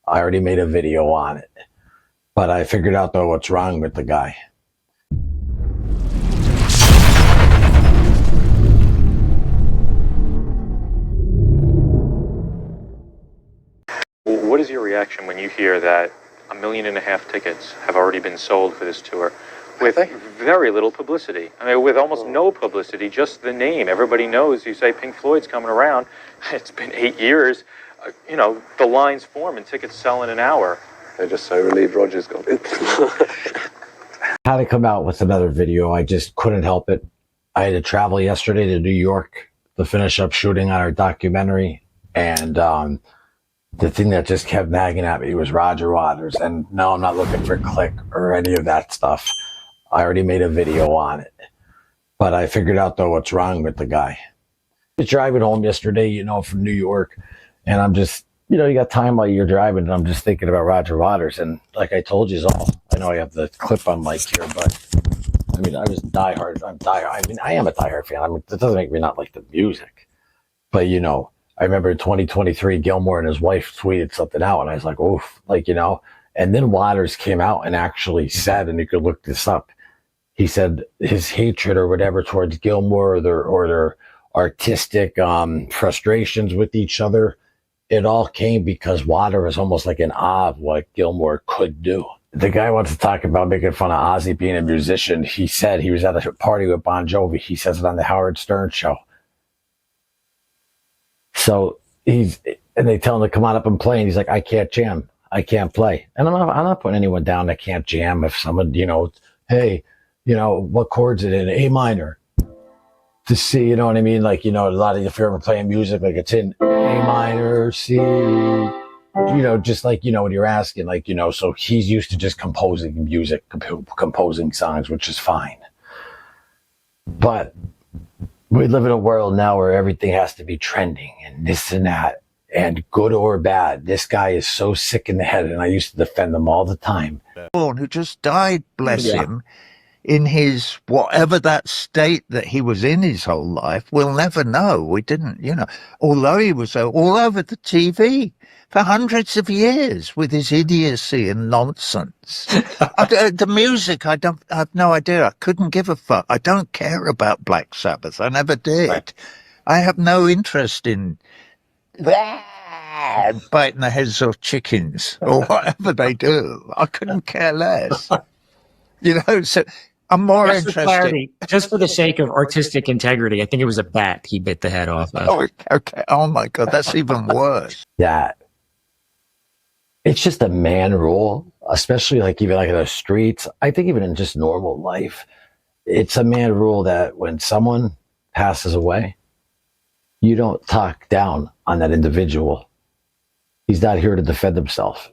I already made a video on it. But I figured out, though, what's wrong with the guy. What is your reaction when you hear that 1.5 million tickets have already been sold for this tour with very little publicity? I mean, with almost no publicity, just the name. Everybody knows. You say Pink Floyd's coming around. It's been 8 years. You know, the lines form and tickets sell in an hour. They're just so relieved Roger's got it. Had to come out with another video. I just couldn't help it. I had to travel yesterday to New York to finish up shooting on our documentary. And the thing that just kept nagging at me was Roger Waters. And no, I'm not looking for click or any of that stuff. I already made a video on it. But I figured out, though, what's wrong with the guy. I was driving home yesterday, you know, from New York. And I'm just, you know, you got time while you're driving, and I'm just thinking about Roger Waters. And like I told you all, I know I have the clip on mic here, but I mean, I was diehard. I mean, I am a diehard fan. I mean, that doesn't make me not like the music. But, you know, I remember in 2023, Gilmore and his wife tweeted something out, and I was like, oof, like, you know. And then Waters came out and actually said, and you could look this up, he said his hatred or whatever towards Gilmore or their artistic frustrations with each other, it all came because Waters was almost like an awe of what Gilmore could do. The guy wants to talk about making fun of Ozzy being a musician. He said he was at a party with Bon Jovi. He says it on the Howard Stern show. So and they tell him to come on up and play, and he's like, I can't jam. I can't play. And I'm not putting anyone down that can't jam. If someone, you know, hey, you know, what chord's it in? A minor. To see, you know what I mean? Like, you know, a lot of, if you're ever playing music, like it's in A minor, C, you know, just like, you know, when you're asking, like, you know, so he's used to just composing music, composing songs, which is fine. But we live in a world now where everything has to be trending and this and that, and good or bad. This guy is so sick in the head, and I used to defend him all the time. Who just died, bless him, in his, whatever that state that he was in his whole life, we'll never know. We didn't, you know, although he was all over the TV for hundreds of years with his idiocy and nonsense. The music, I have no idea. I couldn't give a fuck. I don't care about Black Sabbath. I never did. Right. I have no interest in biting the heads off chickens or whatever they do. I couldn't care less. You know, so I'm more just interested. For clarity, just for the sake of artistic integrity, I think it was a bat he bit the head off of. Oh, okay. Oh my God, that's even worse. That it's just a man rule, especially like even like in the streets. I think even in just normal life, it's a man rule that when someone passes away, you don't talk down on that individual. He's not here to defend himself.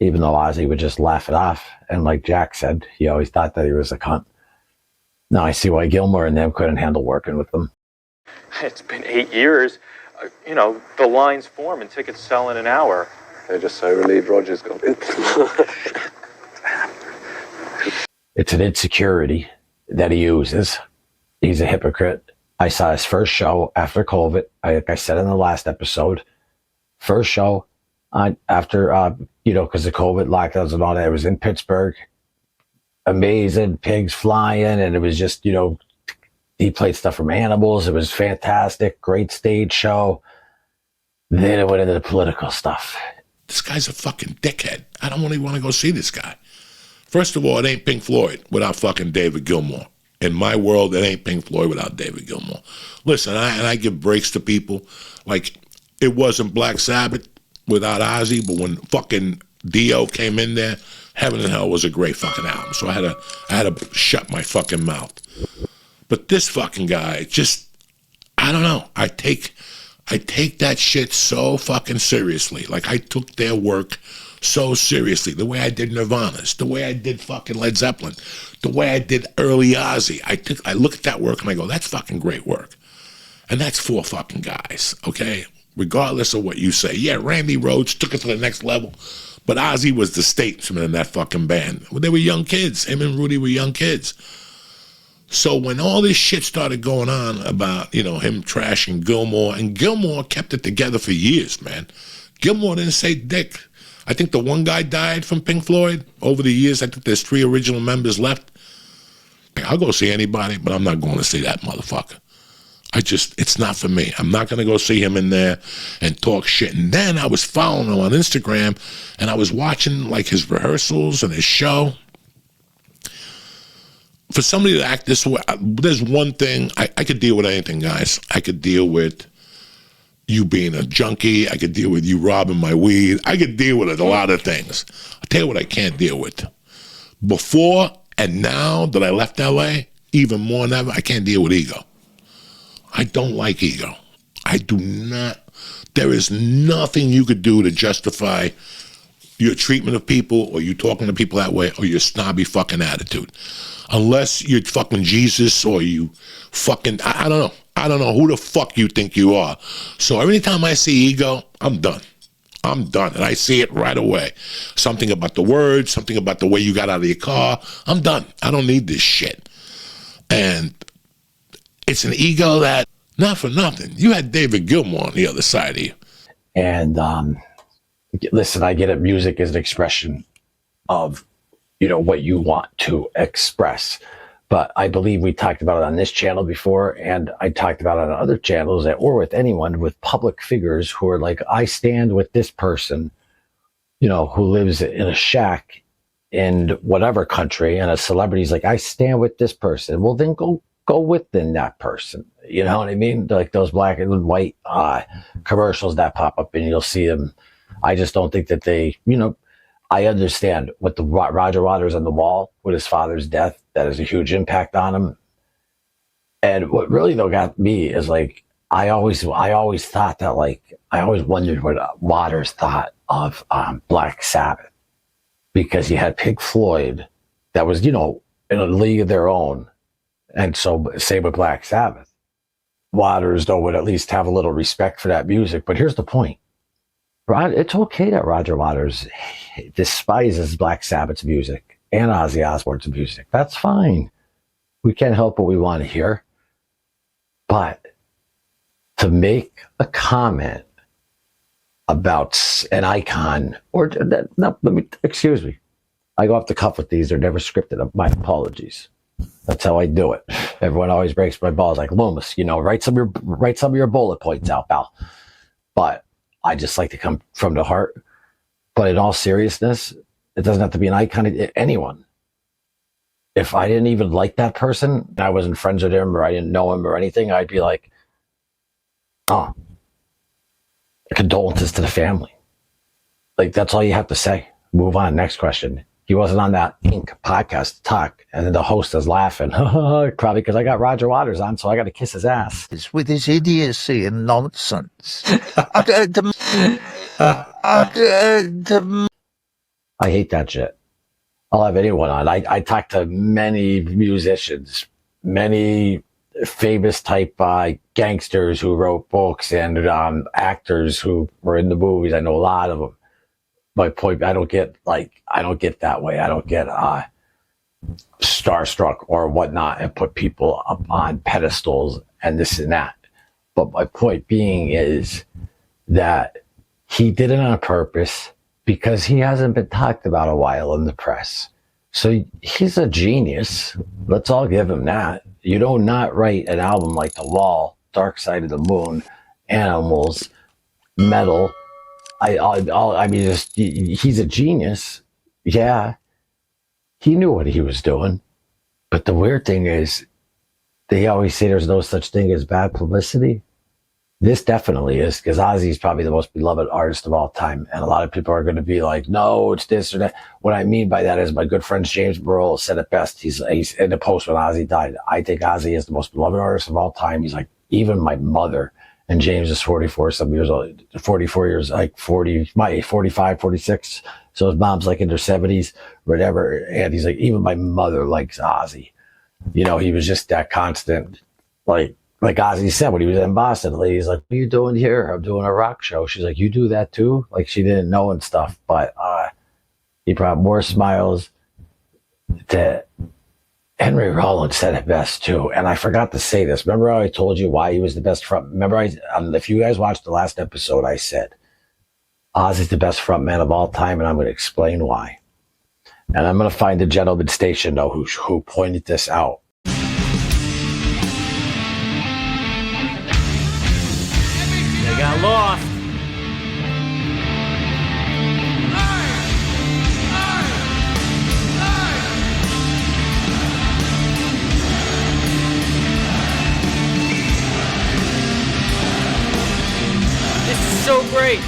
Even though Ozzy would just laugh it off. And like Jack said, he always thought that he was a cunt. Now I see why Gilmore and them couldn't handle working with them. It's been 8 years. You know, the lines form and tickets sell in an hour. They're just so relieved Roger's got it. It's an insecurity that he uses. He's a hypocrite. I saw his first show after COVID. Like I said in the last episode, first show after, you know, because of COVID lockdowns and all that. It was in Pittsburgh. Amazing, pigs flying, and it was just, you know, he played stuff from Animals. It was fantastic, great stage show. Then it went into the political stuff. This guy's a fucking dickhead. I don't really want to go see this guy. First of all, it ain't Pink Floyd without fucking David Gilmour. In my world, it ain't Pink Floyd without David Gilmour. Listen, I give breaks to people. Like, it wasn't Black Sabbath without Ozzy, but when fucking Dio came in there, Heaven and Hell was a great fucking album. So I had to shut my fucking mouth. But this fucking guy, just, I don't know. I take that shit so fucking seriously. Like, I took their work so seriously. The way I did Nirvana's, the way I did fucking Led Zeppelin, the way I did early Ozzy. I look at that work and I go, that's fucking great work. And that's 4 fucking guys, okay? Regardless of what you say. Yeah, Randy Rhoads took it to the next level, but Ozzy was the statesman in that fucking band. Well, they were young kids. Him and Rudy were young kids. So when all this shit started going on about, you know, him trashing Gilmour, and Gilmour kept it together for years, man. Gilmour didn't say dick. I think the one guy died from Pink Floyd. Over the years, I think there's 3 original members left. I'll go see anybody, but I'm not going to see that motherfucker. It's not for me. I'm not going to go see him in there and talk shit. And then I was following him on Instagram, and I was watching like his rehearsals and his show. For somebody to act this way, there's one thing, I could deal with anything, guys. I could deal with you being a junkie. I could deal with you robbing my weed. I could deal with a lot of things. I'll tell you what I can't deal with. Before and now that I left LA, even more than ever, I can't deal with ego. I don't like ego. I do not. There is nothing you could do to justify your treatment of people or you talking to people that way or your snobby fucking attitude. Unless you're fucking Jesus or you fucking, I don't know. I don't know who the fuck you think you are. So every time I see ego, I'm done. I'm done. And I see it right away. Something about the words, something about the way you got out of your car. I'm done. I don't need this shit. And it's an ego that, not for nothing, you had David Gilmour on the other side of you. And listen, I get it. Music is an expression of, what you want to express. But I believe we talked about it on this channel before, and I talked about it on other channels or with anyone, with public figures who are like, I stand with this person, who lives in a shack in whatever country, and a celebrity's like, I stand with this person. Well, then go within that person. You know what I mean? Like those black and white commercials that pop up, and you'll see them. I just don't think that they, I understand what the Roger Waters on the wall with his father's death, that is a huge impact on him. And what really though got me is like, I always thought that, like, I always wondered what Waters thought of Black Sabbath, because you had Pink Floyd that was, in a league of their own. And so same with Black Sabbath. Waters though would at least have a little respect for that music. But here's the point. It's okay that Roger Waters despises Black Sabbath's music and Ozzy Osbourne's music. That's fine. We can't help what we want to hear. But to make a comment about an icon, excuse me. I go off the cuff with these. They're never scripted. My apologies. That's how I do it. Everyone always breaks my balls like, Loomis, write some of your bullet points out, pal. But I just like to come from the heart. But in all seriousness, it doesn't have to be an icon. Anyone. If I didn't even like that person, and I wasn't friends with him, or I didn't know him or anything, I'd be like, oh, condolences to the family. Like, that's all you have to say. Move on. Next question. He wasn't on that Inc. podcast to talk, and then the host is laughing. Probably because I got Roger Waters on, so I got to kiss his ass. It's with his idiocy and nonsense. I hate that shit. I'll have anyone on. I talk to many musicians, many famous type gangsters who wrote books, and actors who were in the movies. I know a lot of them. My point, I don't get that way. I don't get starstruck or whatnot and put people up on pedestals and this and that. But my point being is that he did it on purpose because he hasn't been talked about a while in the press. So he's a genius. Let's all give him that. You do not write an album like The Wall, Dark Side of the Moon, Animals, Metal. I mean, he's a genius. Yeah, he knew what he was doing. But the weird thing is, they always say there's no such thing as bad publicity. This definitely is, because Ozzy's probably the most beloved artist of all time. And a lot of people are going to be like, no, it's this or that. What I mean by that is my good friend James Burrell said it best. He's in the post when Ozzy died. I think Ozzy is the most beloved artist of all time. He's like, even my mother. And James is 44 some years old, 44 years, like 45, 46. So his mom's like in her 70s, whatever. And he's like, even my mother likes Ozzy. He was just that constant. Like Ozzy said when he was in Boston, the lady's like, what are you doing here? I'm doing a rock show. She's like, you do that too? Like she didn't know and stuff. But he brought more smiles to Henry Rollins said it best too, and I forgot to say this. Remember how I told you why he was the best front? Remember, if you guys watched the last episode, I said Ozzy's the best frontman of all time, and I'm going to explain why. And I'm going to find the gentleman station, though, who pointed this out. They got lost. This is so great.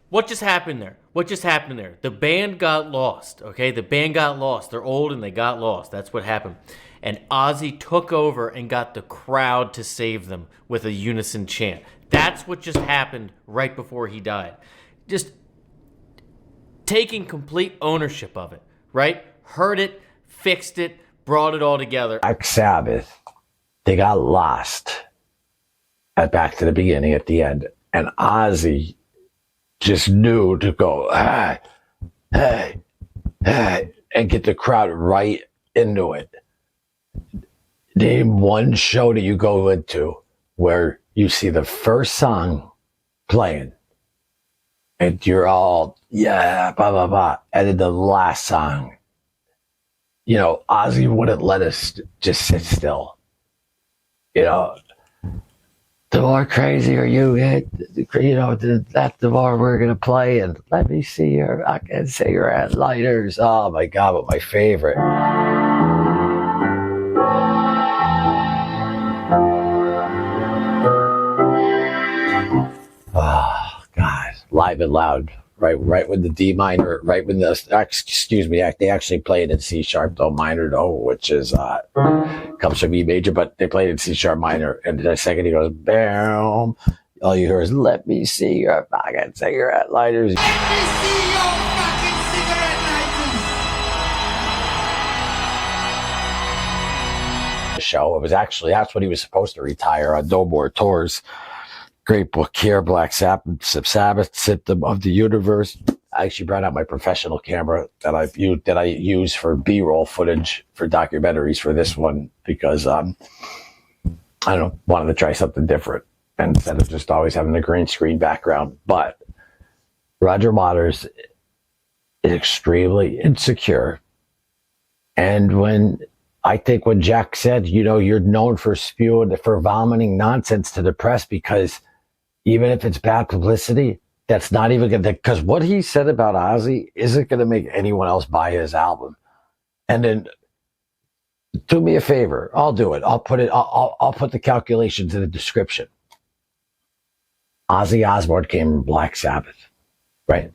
What just happened there? What just happened there? The band got lost, okay? The band got lost. They're old and they got lost. That's what happened. And Ozzy took over and got the crowd to save them with a unison chant. That's what just happened right before he died. Just taking complete ownership of it, right? Heard it, fixed it, brought it all together. Black Sabbath, they got lost at back to the beginning at the end. And Ozzy just knew to go, hey, hey, hey, and get the crowd right into it. Name one show that you go into where you see the first song playing and you're all, yeah, blah, blah, blah. And then the last song, you know, Ozzy wouldn't let us just sit still. You know, the more crazier you get, you know, that's the more we're going to play. And let me see your fucking cigarette lighters. Oh my God, but my favorite. Oh God, live and loud. Right when the D minor, right when the, excuse me, they actually play it in C sharp though minor though, which is comes from E major, but they play it in C sharp minor. And the second he goes, bam, all you hear is, let me see your fucking cigarette lighters. Let me see your fucking cigarette lighters. Show. It was actually, that's when he was supposed to retire on No More Tours. Great book here, Black Sabbath, Symptom of the Universe. I actually brought out my professional camera that I use for B-roll footage for documentaries for this one because I don't know, wanted to try something different instead of just always having the green screen background. But Roger Waters is extremely insecure, and when Jack said, you know, you're known for vomiting nonsense to the press because even if it's bad publicity, that's not even going to, because what he said about Ozzy isn't going to make anyone else buy his album. And then do me a favor. I'll do it. I'll put the calculations in the description. Ozzy Osbourne came from Black Sabbath, right?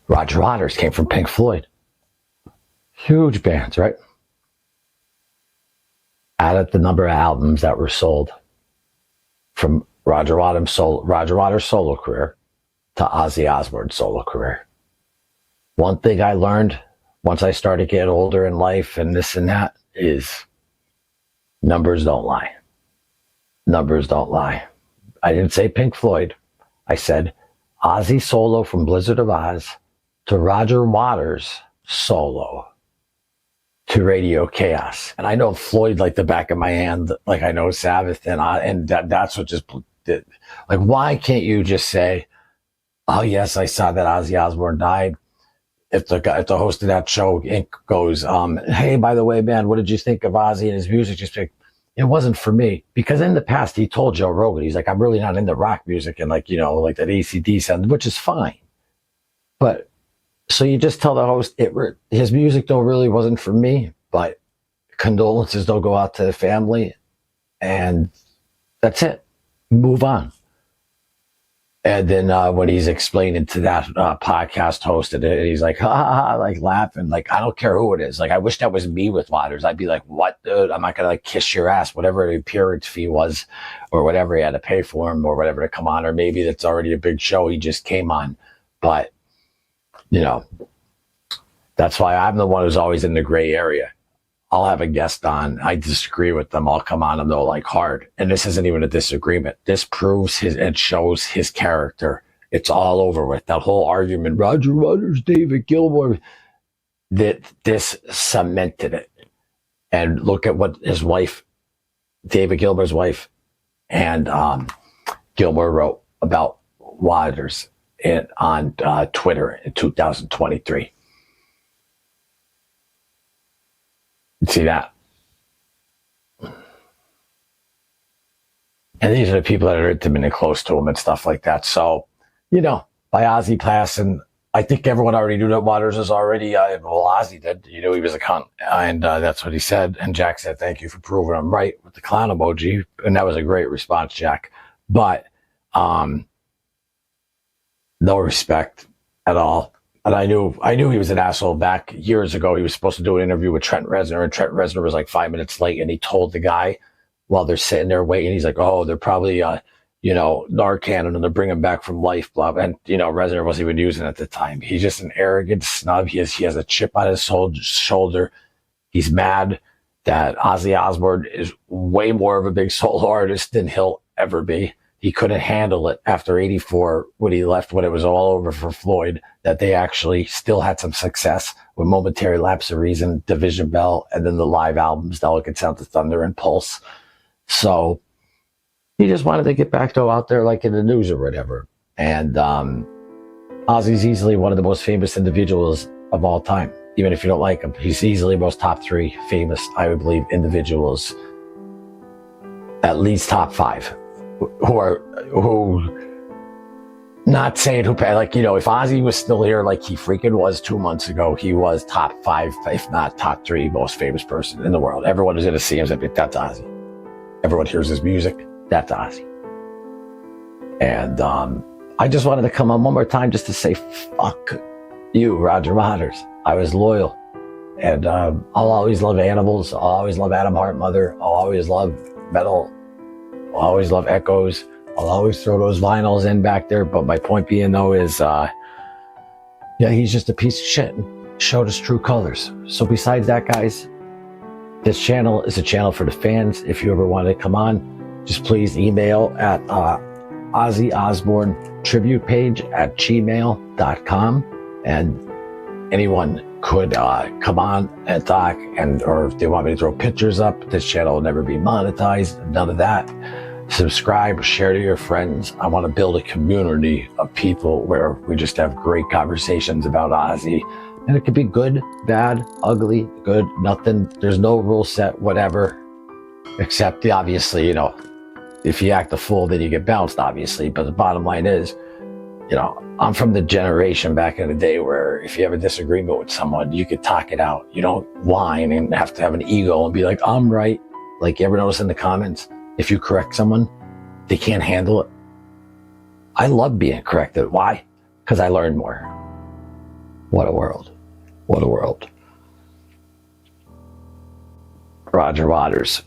Roger Waters came from Pink Floyd. Huge bands, right? Added the number of albums that were sold from Roger Waters' solo career to Ozzy Osbourne's solo career. One thing I learned once I started getting older in life and this and that is numbers don't lie. Numbers don't lie. I didn't say Pink Floyd. I said Ozzy solo from Blizzard of Oz to Roger Waters solo to Radio Chaos. And I know Floyd like the back of my hand, like I know Sabbath, and that's what just did. Like, why can't you just say, oh yes, I saw that Ozzy Osbourne died. If the host of that show goes, hey, by the way, man, what did you think of Ozzy and his music? Just like, it wasn't for me. Because in the past, he told Joe Rogan, he's like, I'm really not into rock music and like, you know, like that AC/DC sound, which is fine. But so you just tell the host, his music though really wasn't for me, but condolences don't go out to the family, and that's it. Move on. And then when he's explaining to that podcast host, and he's like, ha ha ha, like laughing, like, I don't care who it is. Like, I wish that was me with Waters. I'd be like, what, dude? I'm not gonna like kiss your ass, whatever the appearance fee was, or whatever he had to pay for him, or whatever to come on, or maybe that's already a big show he just came on, but. You know, that's why I'm the one who's always in the gray area. I'll have a guest on. I disagree with them. I'll come on and they'll like hard. And this isn't even a disagreement. This proves and shows his character. It's all over with. That whole argument, Roger Waters, David Gilmour, this cemented it. And look at what his wife, David Gilmour's wife, and Gilmore wrote about Waters on Twitter in 2023. See that? And these are the people that are intimate and close to him and stuff like that. So, you know, by Ozzy passing, I think everyone already knew that Waters was already, well, Ozzy did. You knew he was a cunt. And that's what he said. And Jack said, thank you for proving I'm right with the clown emoji. And that was a great response, Jack. But no respect at all. And I knew he was an asshole back years ago. He was supposed to do an interview with Trent Reznor, and Trent Reznor was like 5 minutes late, and he told the guy while they're sitting there waiting, he's like, oh, they're probably, Narcan, and they're bringing back from life, blah, blah. And, Reznor wasn't even using it at the time. He's just an arrogant snub. He has a chip on his shoulder. He's mad that Ozzy Osbourne is way more of a big solo artist than he'll ever be. He couldn't handle it after 84 when he left, when it was all over for Floyd, that they actually still had some success with Momentary Lapse of Reason, Division Bell, and then the live albums, Delicate Sound of Thunder and Pulse. So he just wanted to get back to out there like in the news or whatever. And Ozzy's easily one of the most famous individuals of all time. Even if you don't like him, he's easily most top 3 famous, I would believe, individuals, at least top 5. Who not saying who, like, if Ozzy was still here like he freaking was 2 months ago, he was top 5, if not top 3 most famous person in the world. Everyone is going to see him and say, that's Ozzy. Everyone hears his music, that's Ozzy. And I just wanted to come on one more time just to say, fuck you, Roger Waters. I was loyal. And I'll always love Animals. I'll always love Adam Hart Mother. I'll always love metal. I'll always love Echoes. I'll always throw those vinyls in back there. But my point being, though, is, he's just a piece of shit and showed us true colors. So besides that, guys, this channel is a channel for the fans. If you ever want to come on, just please email at Ozzy Osbourne tribute page at gmail.com. And anyone could come on and talk, or if they want me to throw pictures up, this channel will never be monetized. None of that. Subscribe, share to your friends. I want to build a community of people where we just have great conversations about Ozzy. And it could be good, bad, ugly, good, nothing. There's no rule set, whatever. Except, obviously, if you act a fool, then you get bounced, obviously. But the bottom line is, I'm from the generation back in the day where if you have a disagreement with someone, you could talk it out. You don't whine and have to have an ego and be like, I'm right. Like, you ever notice in the comments, if you correct someone, they can't handle it. I love being corrected. Why? Because I learn more. What a world. What a world. Roger Waters.